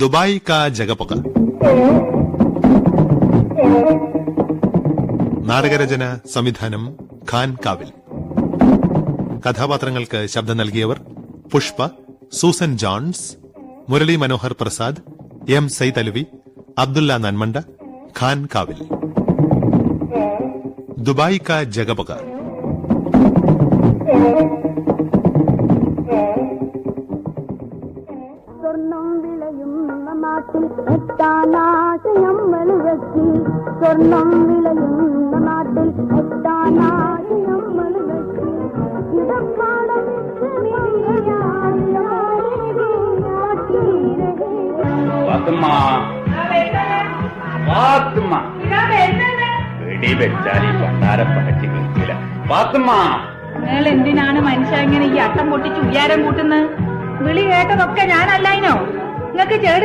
Dubai കാ ജഗപൊക. നാടകരചന സംവിധാനം ഖാൻ കാവിൽ. കഥാപാത്രങ്ങൾക്ക് ശബ്ദം നൽകിയവർ Pushpa, Susan Jones, Murali Manohar Prasad, M Syed Alavi, Abdulla Nanmanda, Khan Kavil. Dubai കാ ജഗപൊക. സ്വർണം വിളയുന്ന നാട്ടിൽ എത്താനാശയമ്മൾ വെച്ച്, സ്വർണം വിളയുന്ന നാട്ടിൽ എത്താനാശയമ്മൾ വെച്ച്, ഇടപ്പാടം വെച്ചാൽ ഈ പണ്ടാരം പടച്ച് കേൾക്കില്ല. നിങ്ങൾ എന്തിനാണ് മനുഷ്യ ഇങ്ങനെ ഈ അട്ടം പൊട്ടിച്ച് ഉയരം കൂട്ടുന്നത്? വിളി കേട്ടതൊക്കെ ഞാനല്ലായിനോ? നിങ്ങൾക്ക്